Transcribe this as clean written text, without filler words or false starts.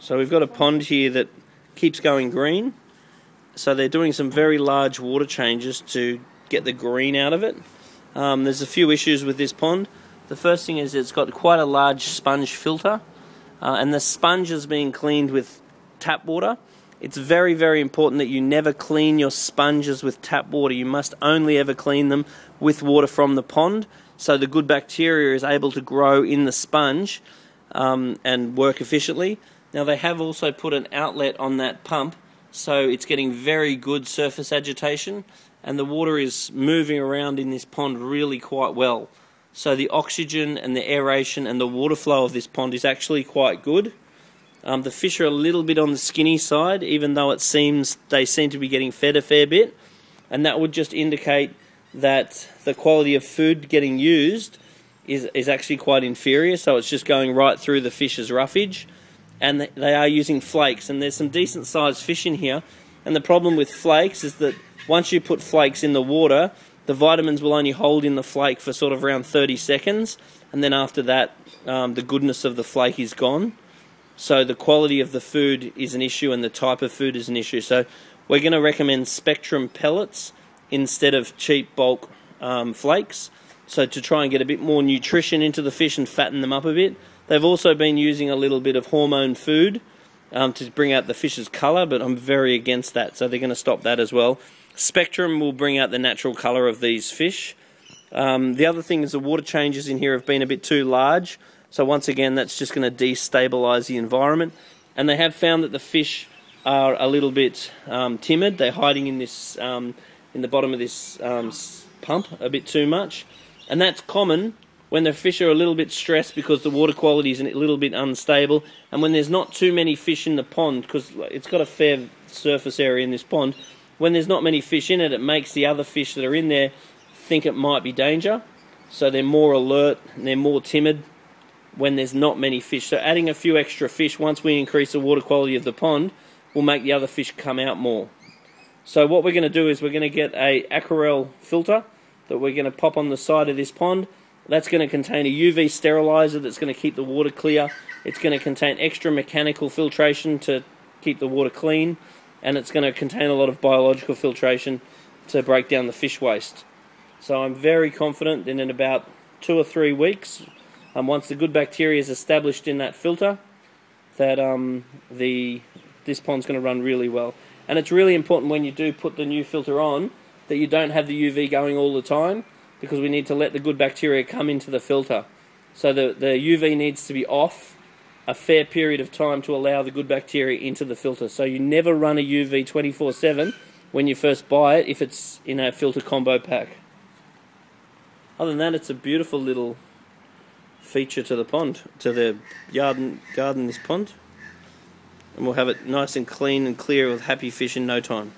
So we've got a pond here that keeps going green. So they're doing some very large water changes to get the green out of it. There's a few issues with this pond. The first thing is it's got quite a large sponge filter, and the sponge is being cleaned with tap water. It's very, very important that you never clean your sponges with tap water. You must only ever clean them with water from the pond, so the good bacteria is able to grow in the sponge and work efficiently. Now they have also put an outlet on that pump, so it's getting very good surface agitation, and the water is moving around in this pond really quite well. So the oxygen and the aeration and the water flow of this pond is actually quite good. The fish are a little bit on the skinny side, even though they seem to be getting fed a fair bit, and that would just indicate that the quality of food getting used is actually quite inferior, so it's just going right through the fish's roughage, and they are using flakes, and there's some decent sized fish in here, and the problem with flakes is that once you put flakes in the water, the vitamins will only hold in the flake for sort of around 30 seconds, and then after that the goodness of the flake is gone. So the quality of the food is an issue and the type of food is an issue. So we're going to recommend Spectrum pellets instead of cheap bulk flakes, so to try and get a bit more nutrition into the fish and fatten them up a bit. They've also been using a little bit of hormone food to bring out the fish's colour, but I'm very against that, so they're going to stop that as well. Spectrum will bring out the natural colour of these fish. The other thing is the water changes in here have been a bit too large, so once again that's just going to destabilise the environment. And they have found that the fish are a little bit timid. They're hiding in this in the bottom of this pump a bit too much, and that's common when the fish are a little bit stressed because the water quality is a little bit unstable, and when there's not too many fish in the pond, because it's got a fair surface area in this pond. When there's not many fish in it, it makes the other fish that are in there think it might be danger, so they're more alert and they're more timid when there's not many fish. So adding a few extra fish, once we increase the water quality of the pond, will make the other fish come out more. So what we're going to do is we're going to get a Aquarel filter that we're going to pop on the side of this pond. That's going to contain a UV sterilizer that's going to keep the water clear. It's going to contain extra mechanical filtration to keep the water clean, and it's going to contain a lot of biological filtration to break down the fish waste. So I'm very confident that in about 2 or 3 weeks, once the good bacteria is established in that filter, that this pond's going to run really well. And it's really important when you do put the new filter on that you don't have the UV going all the time, because we need to let the good bacteria come into the filter. So the UV needs to be off a fair period of time to allow the good bacteria into the filter. So you never run a UV 24/7 when you first buy it if it's in a filter combo pack. Other than that, it's a beautiful little feature to the pond, to the garden, this pond. And we'll have it nice and clean and clear with happy fish in no time.